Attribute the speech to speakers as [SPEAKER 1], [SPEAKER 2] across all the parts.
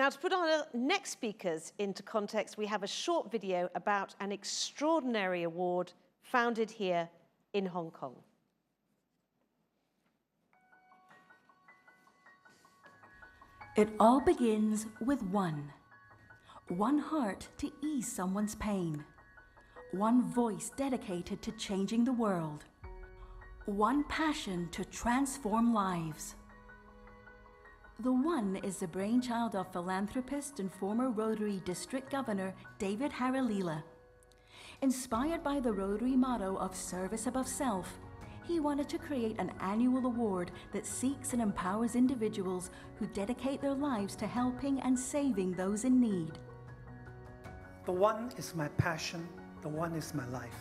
[SPEAKER 1] Now, to put our next speakers into context, we have a short video about an extraordinary award founded here in Hong Kong.
[SPEAKER 2] It all begins with one heart to ease someone's pain, one voice dedicated to changing the world, one passion to transform lives. The One is the brainchild of philanthropist and former Rotary District Governor David Harilela. Inspired by the Rotary motto of service above self, he wanted to create an annual award that seeks and empowers individuals who dedicate their lives to helping and saving those in need.
[SPEAKER 3] The One is my passion, the One is my life.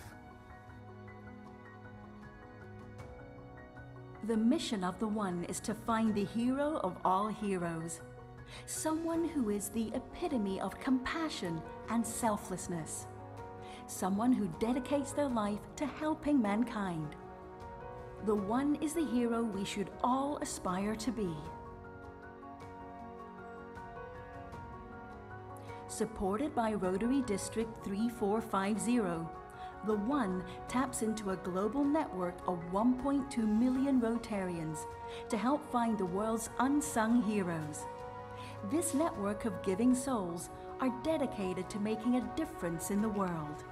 [SPEAKER 2] The mission of the One is to find the hero of all heroes, someone who is the epitome of compassion and selflessness, someone who dedicates their life to helping mankind. The One is the hero we should all aspire to be. Supported by Rotary District 3450, The One taps into a global network of 1.2 million Rotarians to help find the world's unsung heroes. This network of giving souls are dedicated to making a difference in the world.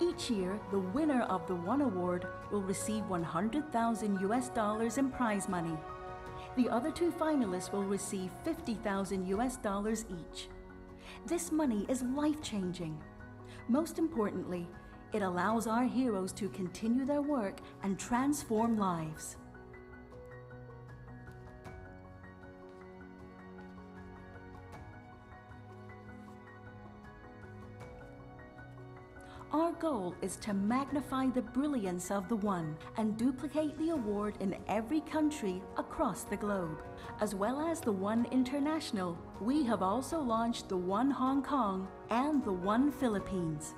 [SPEAKER 2] Each year, the winner of the One Award will receive $100,000 in prize money. The other two finalists will receive $50,000 each. This money is life-changing. Most importantly, it allows our heroes to continue their work and transform lives. Our goal is to magnify the brilliance of the One and duplicate the award in every country across the globe. As well as the One International, we have also launched the One Hong Kong and the One Philippines.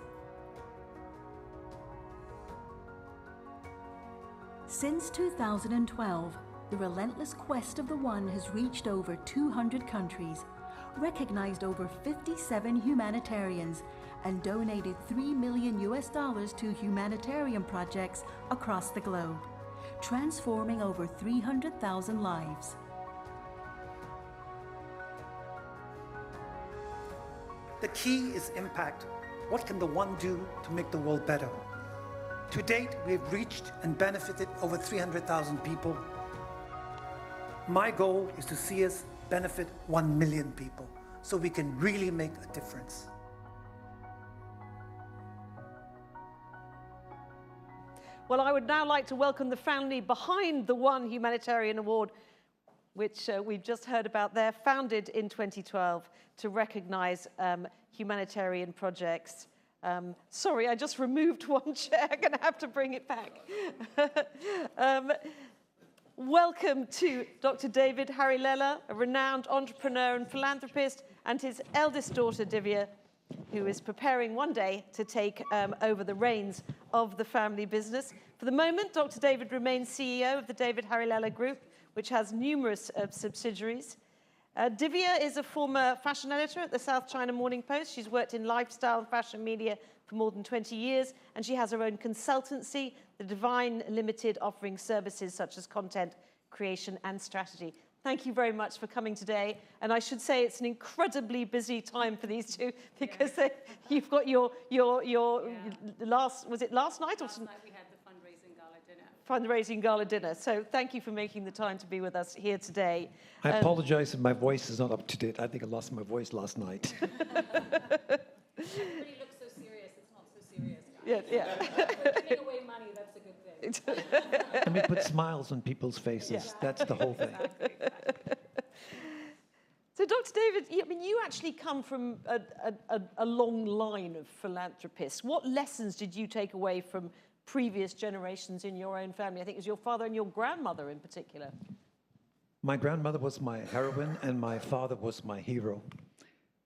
[SPEAKER 2] Since 2012, the relentless quest of the One has reached over 200 countries, recognized over 57 humanitarians, and donated $3 million to humanitarian projects across the globe, transforming over 300,000 lives.
[SPEAKER 3] The key is impact. What can the One do to make the world better? To date, we have reached and benefited over 300,000 people. My goal is to see us benefit 1 million people, so we can really make a difference.
[SPEAKER 1] Well, I would now like to welcome the family behind the One Humanitarian Award, which we've just heard about there, founded in 2012 to recognize humanitarian projects. Sorry, I just removed one chair. I'm going to have to bring it back. Welcome to Dr. David Harilela, a renowned entrepreneur and philanthropist, and his eldest daughter, Divia, who is preparing one day to take over the reins of the family business. For the moment, Dr. David remains CEO of the David Harilela Group, which has numerous subsidiaries. Divya is a former fashion editor at the South China Morning Post. She's worked in lifestyle and fashion media for more than 20 years, and she has her own consultancy, The Divine Limited, offering services such as content creation and strategy. Thank you very much for coming today. And I should say it's an incredibly busy time for these two because you've got your last, was it last night?
[SPEAKER 4] Last night we had the fundraising gala dinner.
[SPEAKER 1] Fundraising gala dinner. So thank you for making the time to be with us here today.
[SPEAKER 5] I apologize if my voice is not up to date. I think I lost my voice last night.
[SPEAKER 4] Everybody looks so serious. It's not so serious, guys.
[SPEAKER 1] Yeah.
[SPEAKER 4] We're giving away money. That's a good thing.
[SPEAKER 5] Let me put smiles on people's faces.
[SPEAKER 1] Yeah.
[SPEAKER 5] That's the whole thing.
[SPEAKER 4] Exactly.
[SPEAKER 1] So, Dr. David, I mean, you actually come from a long line of philanthropists. What lessons did you take away from previous generations in your own family? I think it was your father and your grandmother in particular.
[SPEAKER 5] My grandmother was my heroine and my father was my hero.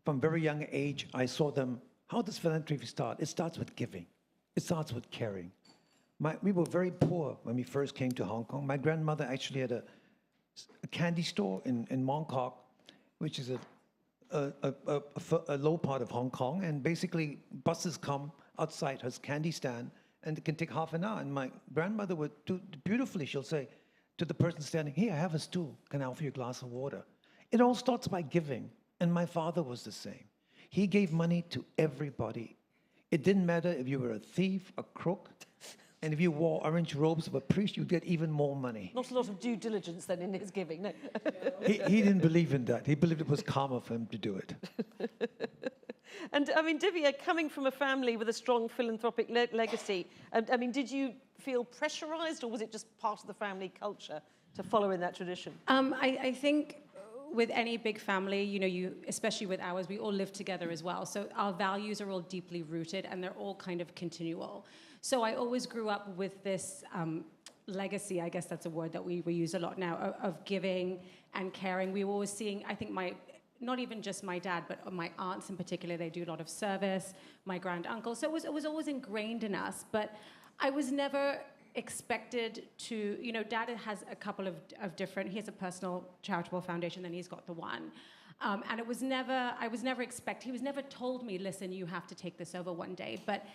[SPEAKER 5] From a very young age, I saw them. How does philanthropy start? It starts with giving. It starts with caring. We were very poor when we first came to Hong Kong. My grandmother actually had a candy store in Mong Kok, which is a low part of Hong Kong. And basically, buses come outside her candy stand, and it can take half an hour. And my grandmother would do beautifully. She'll say to the person standing, "Here, I have a stool. Can I offer you a glass of water?" It all starts by giving. And my father was the same. He gave money to everybody. It didn't matter if you were a thief, a crook, and if you wore orange robes of a priest, you'd get even more money.
[SPEAKER 1] Not a lot of due diligence then in his giving, no.
[SPEAKER 5] He didn't believe in that. He believed it was karma for him to do it.
[SPEAKER 1] And I mean, Divya, coming from a family with a strong philanthropic legacy, I mean, did you feel pressurized, or was it just part of the family culture to follow in that tradition?
[SPEAKER 4] I think with any big family, you know, especially with ours, we all live together as well. So our values are all deeply rooted, and they're all kind of continual. So I always grew up with this legacy, I guess that's a word that we use a lot now, of giving and caring. We were always seeing, I think not even just my dad, but my aunts in particular, they do a lot of service, my grand uncle. So it was always ingrained in us, but I was never expected to, you know, Dad has a couple of different, he has a personal charitable foundation, then he's got the one. And I was never he was never told me, listen, you have to take this over one day, but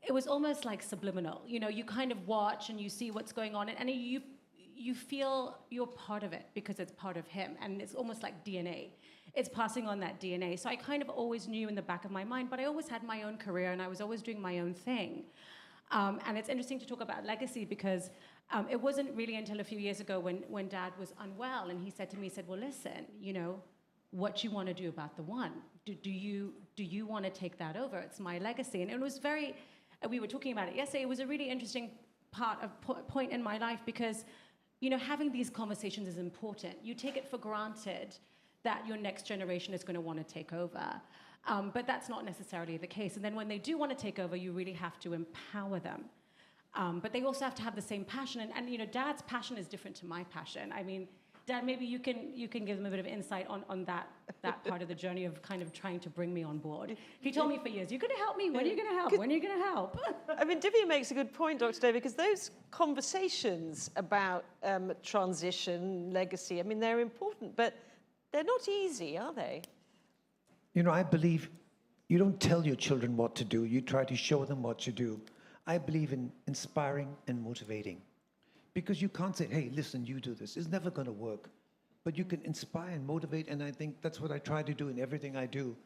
[SPEAKER 4] it was almost like subliminal. You know, you kind of watch and you see what's going on, and you feel you're part of it because it's part of him, and it's almost like DNA. It's passing on that DNA. So I kind of always knew in the back of my mind, but I always had my own career, and I was always doing my own thing. And it's interesting to talk about legacy because it wasn't really until a few years ago when Dad was unwell, and he said to me, well, listen, you know, what you want to do about the one? Do you want to take that over? It's my legacy. And it was we were talking about it yesterday, it was a really interesting point in my life because, you know, having these conversations is important. You take it for granted that your next generation is going to want to take over. But that's not necessarily the case. And then when they do want to take over, you really have to empower them. But they also have to have the same passion. And you know, Dad's passion is different to my passion. I mean, Dad, maybe you can give them a bit of insight on that part of the journey of kind of trying to bring me on board. He told me for years, you're going to help me. When are you going to help? When are you going to help?
[SPEAKER 1] I mean, Divya makes a good point, Dr. David, because those conversations about transition, legacy, I mean, they're important, but they're not easy, are they?
[SPEAKER 5] You know, I believe you don't tell your children what to do. You try to show them what to do. I believe in inspiring and motivating. Because you can't say, hey, listen, you do this. It's never going to work. But you can inspire and motivate, and I think that's what I try to do in everything I do.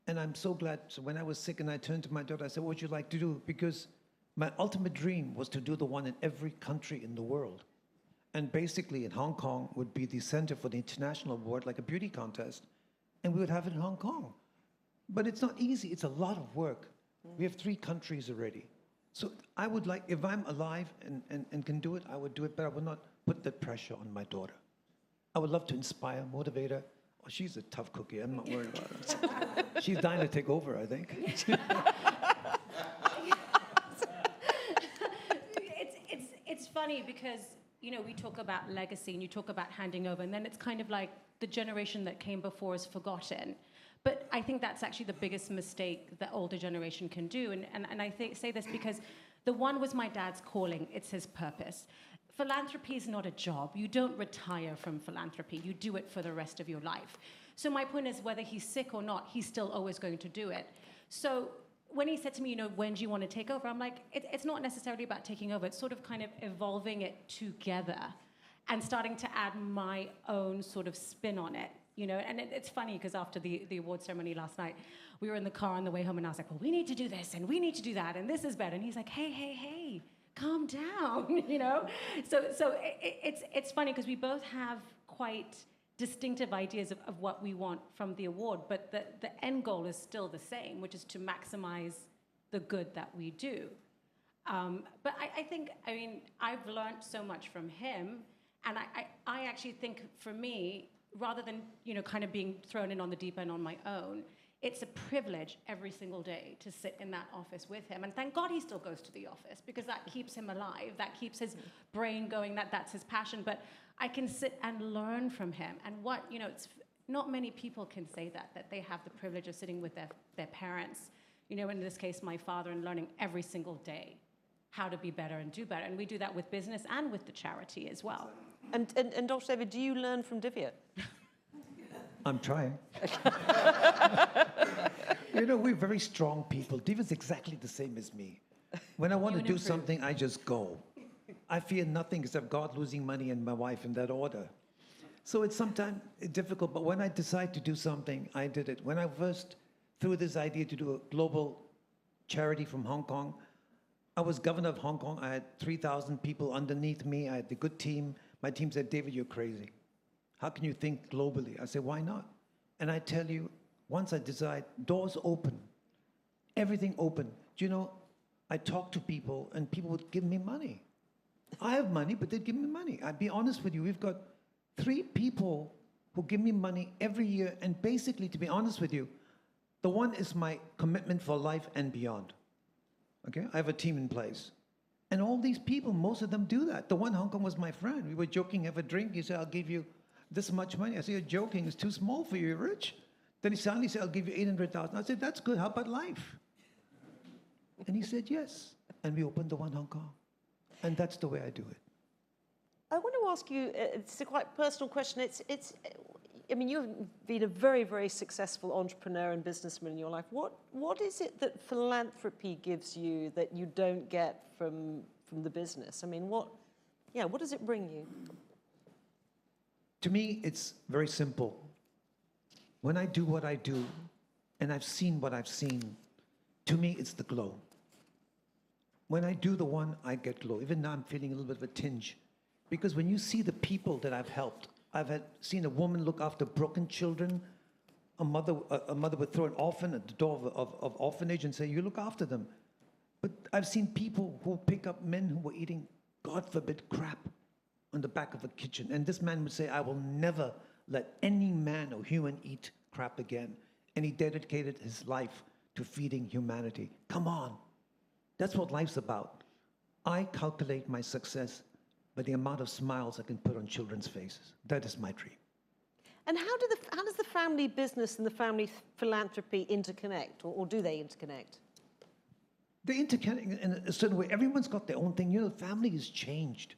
[SPEAKER 5] And I'm so glad. So when I was sick and I turned to my daughter, I said, what would you like to do? Because my ultimate dream was to do the one in every country in the world. And basically in Hong Kong would be the center for the international award, like a beauty contest. And we would have it in Hong Kong. But it's not easy. It's a lot of work. We have 3 countries already. So I would like, if I'm alive and can do it, I would do it, but I would not put that pressure on my daughter. I would love to inspire, motivate her. Oh, she's a tough cookie. I'm not worried about her. She's dying to take over, I think.
[SPEAKER 4] It's funny because, you know, we talk about legacy and you talk about handing over, and then it's kind of like the generation that came before is forgotten. But I think that's actually the biggest mistake that older generation can do. And I say this because the one was my dad's calling. It's his purpose. Philanthropy is not a job. You don't retire from philanthropy. You do it for the rest of your life. So my point is, whether he's sick or not, he's still always going to do it. So when he said to me, you know, when do you want to take over? I'm like, it's not necessarily about taking over. It's sort of kind of evolving it together and starting to add my own sort of spin on it. You know, and it's funny because after the award ceremony last night, we were in the car on the way home, and I was like, well, we need to do this, and we need to do that, and this is better. And he's like, hey, calm down, you know? So it's funny because we both have quite distinctive ideas of what we want from the award, but the end goal is still the same, which is to maximize the good that we do. But I think, I mean, I've learned so much from him, and I actually think for me, rather than, you know, kind of being thrown in on the deep end on my own, it's a privilege every single day to sit in that office with him. And thank God he still goes to the office, because that keeps him alive, that keeps his brain going, that's his passion. But I can sit and learn from him. And what, you know, it's not many people can say that they have the privilege of sitting with their parents, you know, in this case, my father, and learning every single day how to be better and do better. And we do that with business and with the charity as well.
[SPEAKER 1] And Dr. David, do you learn from Divya?
[SPEAKER 5] I'm trying. You know, we're very strong people. Diva's exactly the same as me. When I want to do something, I just go. I fear nothing except God, losing money, and my wife, in that order. So it's sometimes difficult, but when I decide to do something, I did it. When I first threw this idea to do a global charity from Hong Kong, I was governor of Hong Kong. I had 3,000 people underneath me. I had a good team. My team said, David, you're crazy. How can you think globally? I said, why not? And I tell you, once I decide, doors open, everything open. Do you know, I talk to people and people would give me money. I have money, but they'd give me money. I'd be honest with you, we've got 3 people who give me money every year, and basically, to be honest with you, the one is my commitment for life and beyond. Okay, I have a team in place. And all these people, most of them do that. The one in Hong Kong was my friend. We were joking, have a drink. He said, I'll give you this much money. I said, you're joking, it's too small for you, you're rich. Then he suddenly said, I'll give you 800,000. I said, that's good, how about life? And he said, yes. And we opened the one in Hong Kong. And that's the way I do it.
[SPEAKER 1] I want to ask you, it's a quite personal question. I mean, you've been a very, very successful entrepreneur and businessman in your life. What is it that philanthropy gives you that you don't get from the business? I mean, what does it bring you?
[SPEAKER 5] To me, it's very simple. When I do what I do, and I've seen what I've seen, to me, it's the glow. When I do the one, I get glow. Even now, I'm feeling a little bit of a tinge. Because when you see the people that I've helped, seen a woman look after broken children. A mother would throw an orphan at the door of orphanage and say, you look after them. But I've seen people who pick up men who were eating, God forbid, crap on the back of a kitchen. And this man would say, I will never let any man or human eat crap again. And he dedicated his life to feeding humanity. Come on. That's what life's about. I calculate my success by the amount of smiles I can put on children's faces. That is my dream.
[SPEAKER 1] And how does the family business and the family philanthropy interconnect, or do they interconnect?
[SPEAKER 5] They interconnect in a certain way. Everyone's got their own thing. You know, family has changed.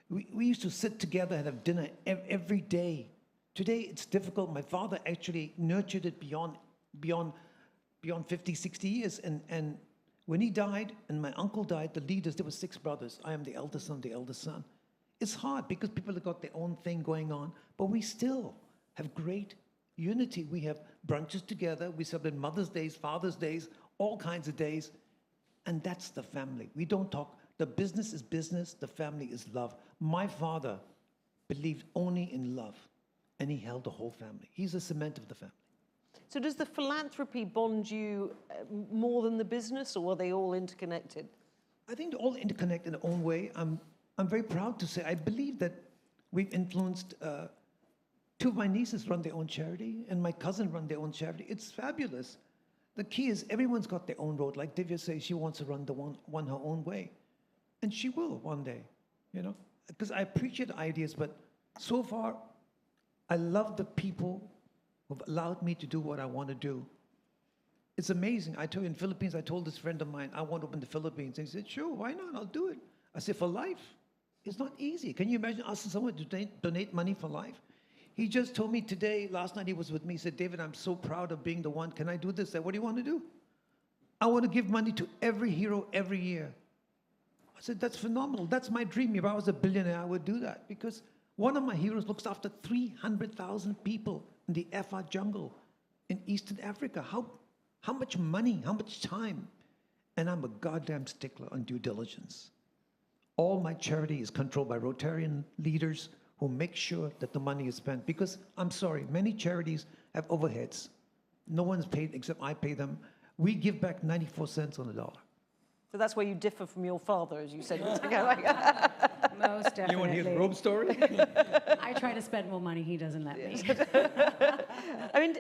[SPEAKER 5] We used to sit together and have dinner every day. Today, it's difficult. My father actually nurtured it beyond 50, 60 years. And when he died, and my uncle died, the leaders, there were 6 brothers. I am the eldest son. It's hard because people have got their own thing going on, but we still have great unity. We have brunches together. We celebrate Mother's Days, Father's Days, all kinds of days. And that's the family. We don't talk. The business is business. The family is love. My father believed only in love, and he held the whole family. He's the cement of the family.
[SPEAKER 1] So does the philanthropy bond you more than the business, or are they all interconnected?
[SPEAKER 5] I think they're all interconnected in their own way. I'm very proud to say I believe that we've influenced 2 of my nieces run their own charity, and my cousin run their own charity. It's fabulous. The key is everyone's got their own road. Like Divya says, she wants to run the one her own way. And she will one day, you know, because I appreciate ideas, but so far, I love the people who've allowed me to do what I want to do. It's amazing. I tell you, in the Philippines, I told this friend of mine, I want to open the Philippines. And he said, sure, why not? I'll do it. I said, for life? It's not easy. Can you imagine asking someone to donate money for life? He just told me today, last night he was with me, he said, David, I'm so proud of being the one. Can I do this? I said, what do you want to do? I want to give money to every hero every year. I said, that's phenomenal. That's my dream. If I was a billionaire, I would do that. Because one of my heroes looks after 300,000 people in the Afar jungle in Eastern Africa. How much money, how much time? And I'm a goddamn stickler on due diligence. All my charity is controlled by Rotarian leaders who make sure that the money is spent. Because, I'm sorry, many charities have overheads. No one's paid except I pay them. We give back 94 cents on the dollar.
[SPEAKER 1] So that's where you differ from your father, as you said.
[SPEAKER 4] Most definitely.
[SPEAKER 5] You want to hear the Rome story?
[SPEAKER 4] I try to spend more money, he doesn't let me.
[SPEAKER 1] I mean,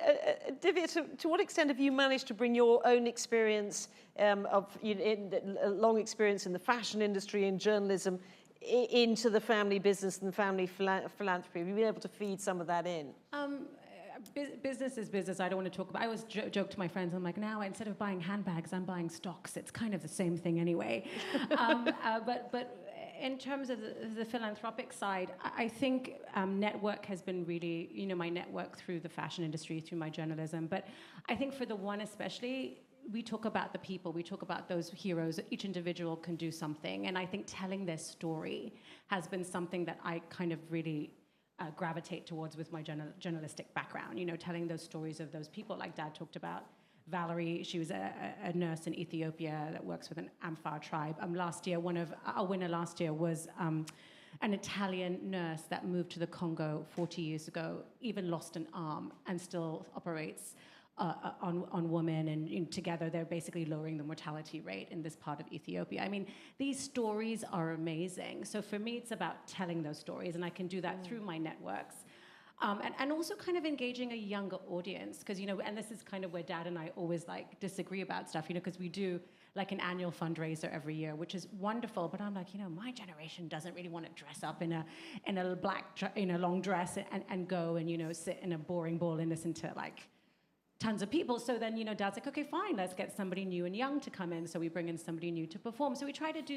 [SPEAKER 1] Divya, to what extent have you managed to bring your own experience long experience in the fashion industry and journalism into the family business and family philanthropy? Have you been able to feed some of that in?
[SPEAKER 4] I business is business. I don't want to talk about. I always joke to my friends. I'm like, now instead of buying handbags, I'm buying stocks. It's kind of the same thing anyway. But in terms of the philanthropic side, I think network has been really, my network through the fashion industry, through my journalism. But I think for the one especially, we talk about the people, we talk about those heroes. Each individual can do something. And I think telling their story has been something that I kind of really gravitate towards with my journalistic background, telling those stories of those people like Dad talked about. Valerie, she was a nurse in Ethiopia that works with an Amphar tribe. Last year, one of our winner last year was an Italian nurse that moved to the Congo 40 years ago, even lost an arm, and still operates on women, and together they're basically lowering the mortality rate in this part of Ethiopia. I mean, these stories are amazing. So for me, it's about telling those stories, and I can do that through my networks. And also kind of engaging a younger audience, because, and this is kind of where Dad and I always disagree about stuff, because we do like an annual fundraiser every year, which is wonderful. But I'm like, my generation doesn't really want to dress up in a black, long dress and go and, sit in a boring ball and listen to tons of people. So then, Dad's like, okay, fine, let's get somebody new and young to come in. So we bring in somebody new to perform. So we try to do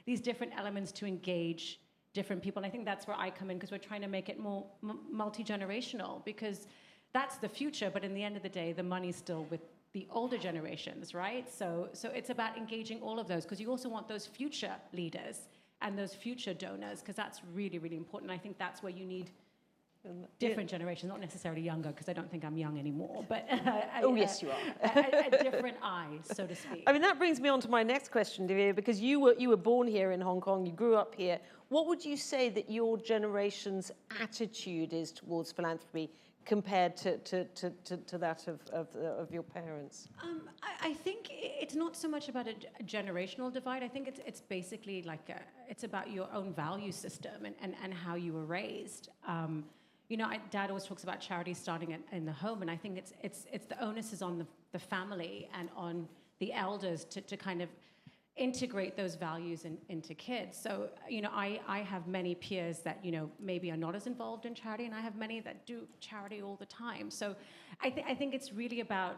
[SPEAKER 4] these different elements to engage different people. And I think that's where I come in, because we're trying to make it more multi-generational, because that's the future. But in the end of the day, the money's still with the older generations, right? So it's about engaging all of those, because you also want those future leaders and those future donors, because that's really, really important. I think that's where you need different generations, not necessarily younger, because I don't think I'm young anymore, but
[SPEAKER 1] yes, you are.
[SPEAKER 4] a different eye, so to speak.
[SPEAKER 1] I mean, that brings me on to my next question, Divya, because you were born here in Hong Kong, you grew up here. What would you say that your generation's attitude is towards philanthropy compared to that of your parents?
[SPEAKER 4] I think it's not so much about a generational divide. I think it's basically it's about your own value system and how you were raised. Dad always talks about charity starting in the home, and I think it's the onus is on the family and on the elders to kind of integrate those values into kids. So, I have many peers that, maybe are not as involved in charity, and I have many that do charity all the time. So I think it's really about,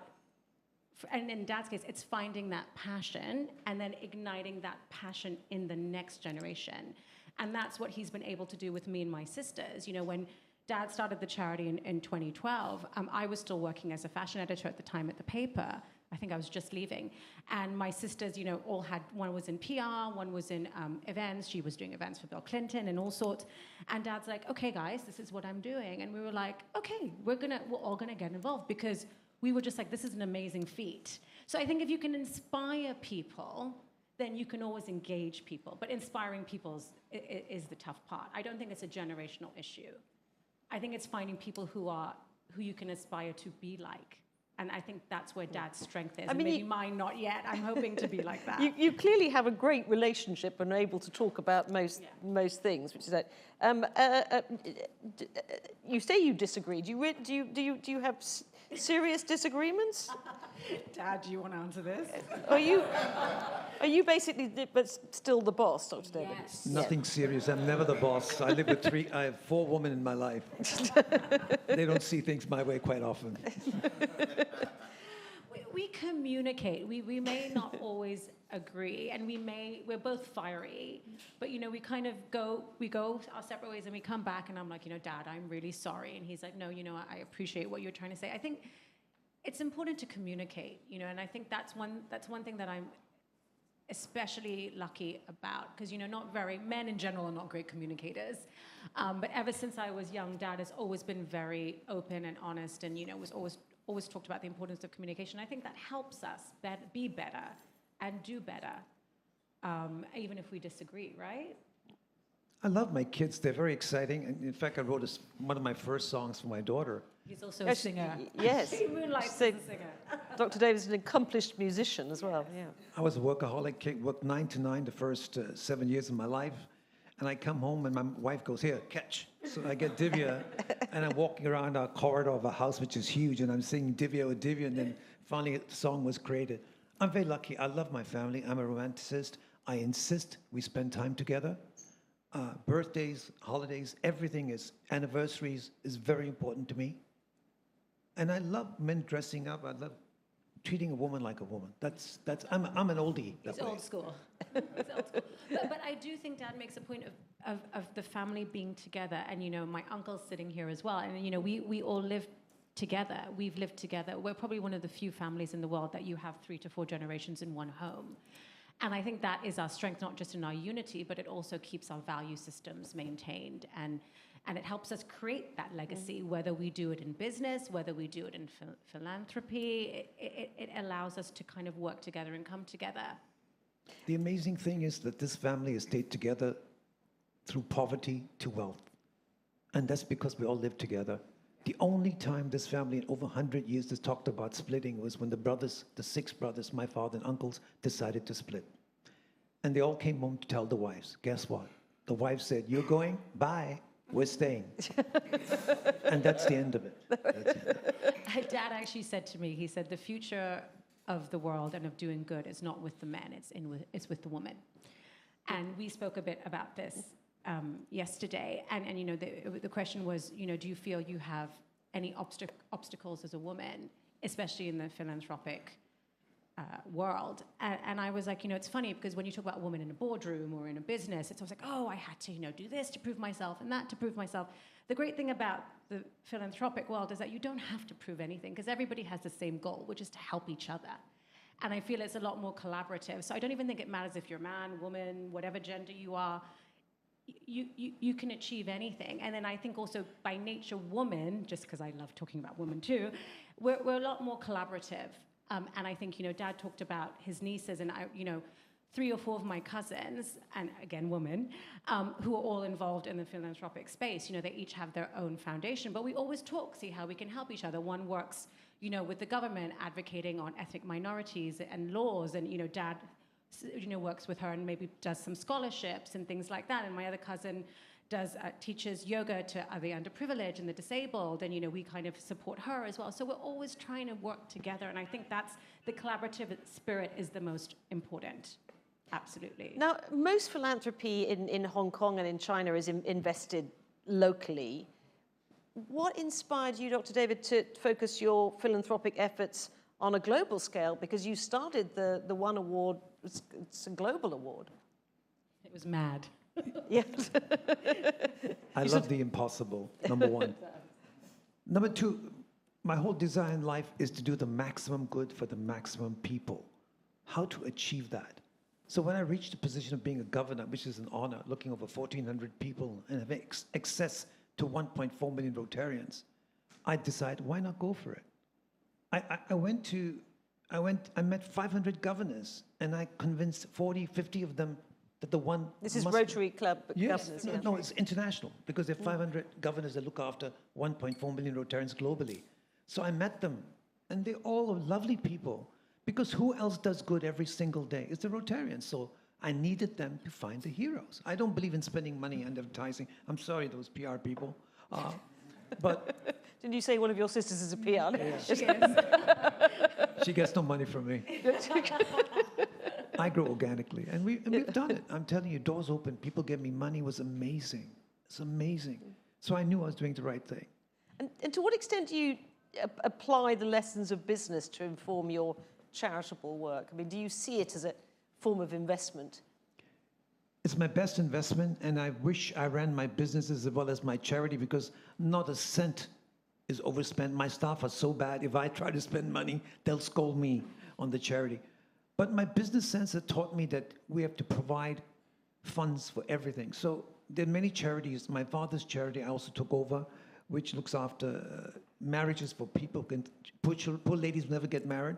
[SPEAKER 4] and in Dad's case, it's finding that passion and then igniting that passion in the next generation. And that's what he's been able to do with me and my sisters. When Dad started the charity in 2012, I was still working as a fashion editor at the time at the paper. I think I was just leaving. And my sisters, all had, one was in PR, one was in events. She was doing events for Bill Clinton and all sorts. And Dad's like, okay, guys, this is what I'm doing. And we were like, okay, we're all gonna get involved, because we were just like, this is an amazing feat. So I think if you can inspire people, then you can always engage people. But inspiring people is the tough part. I don't think it's a generational issue. I think it's finding people who you can aspire to be like. And I think that's where Dad's strength is. Maybe mine not yet. I'm hoping to be like that.
[SPEAKER 1] You clearly have a great relationship and are able to talk about most things, which is that. You say you disagree. Do you have serious disagreements?
[SPEAKER 4] Dad, do you want to answer this?
[SPEAKER 1] Are you basically, but still the boss, Dr. David?
[SPEAKER 4] Yes.
[SPEAKER 5] Nothing serious. I'm never the boss. I live with I have 4 women in my life. They don't see things my way quite often.
[SPEAKER 4] We communicate. We may not always agree, and we're both fiery, but we kind of go our separate ways, and we come back, and I'm like, Dad, I'm really sorry, and he's like, no, I appreciate what you're trying to say. I think it's important to communicate, and I think that's one thing that I'm especially lucky about, because men in general are not great communicators, but ever since I was young, Dad has always been very open and honest, and was always talked about the importance of communication. I think that helps us be better and do better, even if we disagree, right?
[SPEAKER 5] I love my kids. They're very exciting. And in fact, I wrote one of my first songs for my daughter.
[SPEAKER 4] He's also a singer.
[SPEAKER 1] Yes.
[SPEAKER 4] He moonlights as a singer.
[SPEAKER 1] Dr. David's an accomplished musician as well. Yeah.
[SPEAKER 5] I was a workaholic kid, worked 9 to 9 the first 7 years of my life. And I come home and my wife goes, here, catch. So I get Divia, and I'm walking around our corridor of a house, which is huge, and I'm singing Divia with Divia, and then finally the song was created. I'm very lucky. I love my family. I'm a romanticist. I insist we spend time together. Birthdays, holidays, everything is, anniversaries is very important to me. And I love men dressing up. I love treating a woman like a woman. I'm an oldie.
[SPEAKER 4] It's old school. It's old school. But I do think Dad makes a point of the family being together. And, you know, my uncle's sitting here as well. And, you know, we all live together. We've lived together. We're probably one of the few families in the world that you have 3 to 4 generations in one home. And I think that is our strength, not just in our unity, but it also keeps our value systems maintained. And it helps us create that legacy, whether we do it in business, whether we do it in philanthropy. It allows us to kind of work together and come together.
[SPEAKER 5] The amazing thing is that this family has stayed together through poverty to wealth. And that's because we all live together. The only time this family in over 100 years has talked about splitting was when the 6 brothers, my father and uncles, decided to split. And they all came home to tell the wives. Guess what? The wives said, "You're going? Bye. We're staying." And that's the end of it. That's it.
[SPEAKER 4] Dad actually said to me, he said, the future of the world and of doing good is not with the men, it's with the woman. And we spoke a bit about this yesterday. And you know, the question was, you know, do you feel you have any obstacles as a woman, especially in the philanthropic world? And I was like, you know, it's funny because when you talk about a woman in a boardroom or in a business, it's always like, oh, I had to, you know, do this to prove myself and that to prove myself. The great thing about the philanthropic world is that you don't have to prove anything because everybody has the same goal, which is to help each other. And I feel it's a lot more collaborative. So I don't even think it matters if you're a man, woman, whatever gender you are. You can achieve anything. And then I think also by nature, woman, just because I love talking about women too, we're a lot more collaborative. And I think, you know, Dad talked about his nieces and I, you know, 3 or 4 of my cousins, and again, women, who are all involved in the philanthropic space. You know, they each have their own foundation, but we always talk, see how we can help each other. One works, you know, with the government advocating on ethnic minorities and laws, and, you know, Dad, you know, works with her and maybe does some scholarships and things like that. And my other cousin teaches yoga to the underprivileged and the disabled, and, you know, we kind of support her as well. So we're always trying to work together, and I think that's the collaborative spirit is the most important. Absolutely.
[SPEAKER 1] Now, most philanthropy in Hong Kong and in China is invested locally. What inspired you, Dr. David, to focus your philanthropic efforts on a global scale? Because you started the One Award, it's a global award.
[SPEAKER 4] It was mad.
[SPEAKER 1] Yes.
[SPEAKER 5] I love the impossible, number 1. Number 2, my whole desire in life is to do the maximum good for the maximum people. How to achieve that? So when I reached the position of being a governor, which is an honor, looking over 1,400 people and having access to 1.4 million Rotarians, I decided, why not go for it? I met 500 governors, and I convinced 40, 50 of them that the one...
[SPEAKER 1] This is Rotary Club
[SPEAKER 5] yes,
[SPEAKER 1] governors.
[SPEAKER 5] No, it's international, because there are 500 governors that look after 1.4 million Rotarians globally. So I met them, and they all are lovely people, because who else does good every single day? It's the Rotarians. So I needed them to find the heroes. I don't believe in spending money on advertising. I'm sorry, those PR people. But
[SPEAKER 1] didn't you say one of your sisters is a PR?
[SPEAKER 5] Yeah.
[SPEAKER 4] She is.
[SPEAKER 5] She gets no money from me. I grow organically, and we've done it. I'm telling you, doors open, people give me money. It was amazing. It's amazing. So I knew I was doing the right thing.
[SPEAKER 1] And to what extent do you apply the lessons of business to inform your charitable work? I mean, do you see it as a form of investment?
[SPEAKER 5] It's my best investment, and I wish I ran my businesses as well as my charity, because not a cent is overspent. My staff are so bad. If I try to spend money, they'll scold me on the charity. But my business sense has taught me that we have to provide funds for everything. So there are many charities. My father's charity I also took over, which looks after marriages for people, poor ladies who never get married.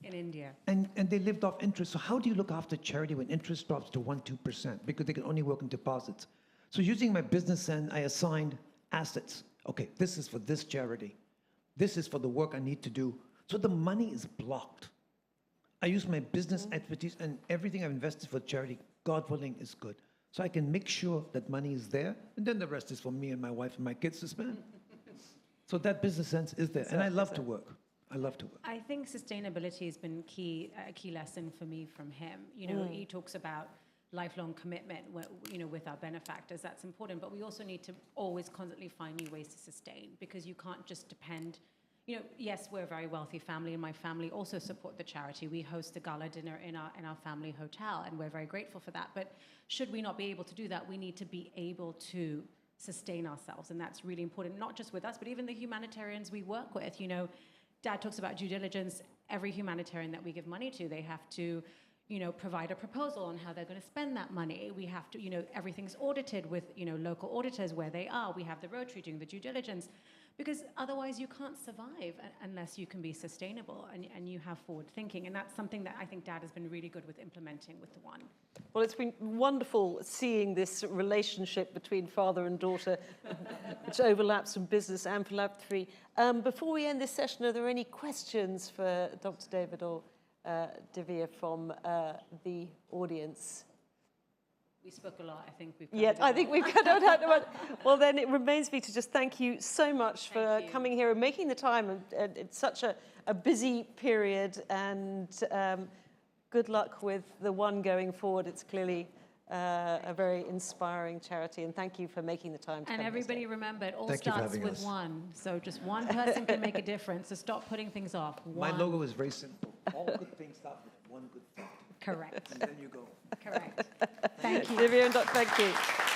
[SPEAKER 4] In India.
[SPEAKER 5] And they lived off interest. So how do you look after charity when interest drops to 1-2%? Because they can only work in deposits. So using my business sense, I assigned assets. Okay, this is for this charity. This is for the work I need to do. So the money is blocked. I use my business expertise, and everything I've invested for charity, God willing, is good. So I can make sure that money is there, and then the rest is for me and my wife and my kids to spend. So that business sense is there, and I love to work. I love to work.
[SPEAKER 4] I think sustainability has been a key lesson for me from him. You know, he talks about lifelong commitment, you know, with our benefactors. That's important, but we also need to always constantly find new ways to sustain, because you can't just depend. yes, we're a very wealthy family, and my family also support the charity. We host a gala dinner in our family hotel, and we're very grateful for that. But should we not be able to do that, we need to be able to sustain ourselves, and that's really important, not just with us, but even the humanitarians we work with. Dad talks about due diligence. Every humanitarian that we give money to, they have to provide a proposal on how they're going to spend that money. We have to, everything's audited with, local auditors where they are. We have the Rotary doing the due diligence, because otherwise you can't survive unless you can be sustainable and you have forward thinking. And that's something that I think Dad has been really good with implementing with the One.
[SPEAKER 1] Well, it's been wonderful seeing this relationship between father and daughter, which overlaps from business and philanthropy. Before we end this session, are there any questions for Dr. David or Divya from the audience?
[SPEAKER 4] We spoke a lot. I think we've.
[SPEAKER 1] Yeah, I think we've got out. Well, then it remains me to just thank you so much for coming here and making the time. And it's such a busy period, and good luck with the One going forward. It's clearly a very inspiring charity, and thank you for making the time to
[SPEAKER 4] And
[SPEAKER 1] come
[SPEAKER 4] everybody remember, it all
[SPEAKER 5] Thank you for
[SPEAKER 4] starts
[SPEAKER 5] having
[SPEAKER 4] with
[SPEAKER 5] us.
[SPEAKER 4] one. So just one person can make a difference. So stop putting things off.
[SPEAKER 5] My
[SPEAKER 4] One.
[SPEAKER 5] logo is very simple. All good things start with one good thing.
[SPEAKER 4] Correct.
[SPEAKER 5] And then you go.
[SPEAKER 4] Correct. Thank you.
[SPEAKER 1] Divya and Dr. Thank you.